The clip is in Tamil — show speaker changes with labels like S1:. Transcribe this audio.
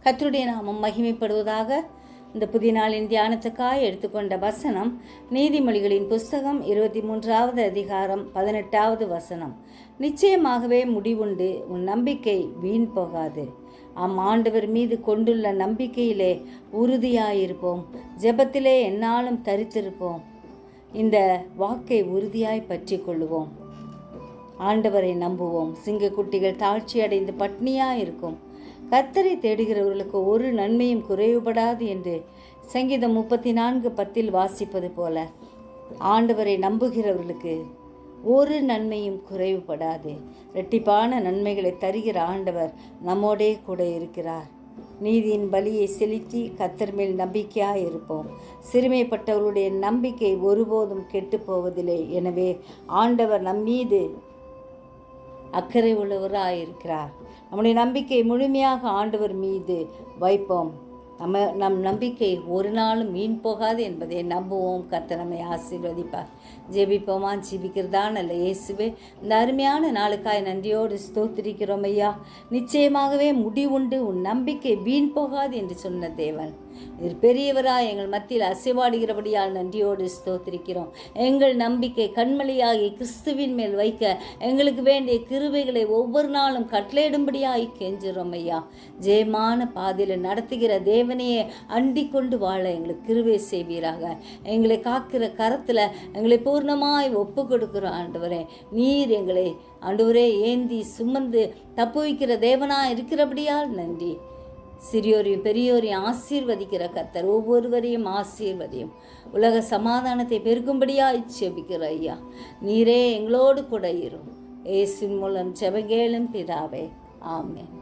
S1: கர்த்தருடைய நாமம் மகிமைப்படுவதாக. இந்த புதிய நாளின் தியானத்துக்காய் எடுத்துக்கொண்ட வசனம் நீதிமொழிகளின் புஸ்தகம் 23வது அதிகாரம் 18வது வசனம். நிச்சயமாகவே முடிவுண்டு, உன் நம்பிக்கை வீண் போகாது. ஆண்டவர் மீது கொண்டுள்ள நம்பிக்கையிலே உறுதியாயிருப்போம். ஜெபத்திலே எந்நாளும் தரித்திருப்போம். இந்த வாக்கை உறுதியாய் பற்றி கொள்ளுவோம். ஆண்டவரை நம்புவோம். சிங்கக்குட்டிகள் தாழ்ச்சி அடைந்து பட்னியாக இருக்கும். கர்த்தரை தேடுகிறவர்களுக்கு ஒரு நன்மையும் குறைவுபடாது என்று சங்கீதம் 34:10 வாசிப்பது போல ஆண்டவரை நம்புகிறவர்களுக்கு ஒரு நன்மையும் குறைவுபடாது. இரட்டிப்பான நன்மைகளை தருகிற ஆண்டவர் நம்மோடே கூட இருக்கிறார். நீதியின் பலியை செலுத்தி கர்த்தர் மேல் நம்பிக்கையாக இருப்போம். சிறுமைப்பட்டவர்களுடைய நம்பிக்கை ஒருபோதும் கெட்டு போவதில்லை. எனவே ஆண்டவர் நம்மீது அக்கறை உள்ளவராயிருக்கிறார். நம்முடைய நம்பிக்கை முழுமையாக ஆண்டவர் மீது வைப்போம். நம் நம்பிக்கை ஒரு நாளும் வீண் போகாது என்பதை நம்புவோம். கர்த்தர் நம்மை ஆசீர்வதிப்பார். ஜெபிப்போமா? ஜெபிக்கிறதா நல்ல இயேசுவே, இந்த அருமையான நாளுக்காய் நன்றியோடு ஸ்தோத்திரிக்கிறோம் ஐயா. நிச்சயமாகவே முடிவுண்டு, உன் நம்பிக்கை வீண் போகாது என்று சொன்ன தேவன் நீர் பெரியவராய் எங்கள் மத்தியில் அசைவாடுகிறபடியால் நன்றியோடு ஸ்தோத்திரிக்கிறோம். எங்கள் நம்பிக்கை கண்மலையாகி கிறிஸ்துவின் மேல் வைக்க எங்களுக்கு வேண்டிய கிருபைகளை ஒவ்வொரு நாளும் கட்டளையிடும்படியாய் கெஞ்சுறோம் ஐயா. ஜெயமான பாதையில் நடத்துகிற தேவனையே அண்டிக் கொண்டு வாழ எங்களுக்கு கிருபை செய்வீராக. எங்களை காக்கிற கரத்தில் எங்களை பூர்ணமாய் ஒப்பு கொடுக்கிறோம் ஆண்டவரே. நீர் எங்களை ஆண்டவரே ஏந்தி சுமந்து தப்பு வைக்கிற தேவனாய் இருக்கிறபடியால் நன்றி. சிறியோரையும் பெரியோரையும் ஆசீர்வதிக்கிற கர்த்தர் ஒவ்வொருவரையும் ஆசீர்வதியும். உலக சமாதானத்தை பெருகும்படியாய் ஜெபிக்கிற ஐயா. நீரே எங்களோடு கூட இரும். இயேசுவின் மூலம் ஜெபம் கேளும் பிதாவே. ஆமென்.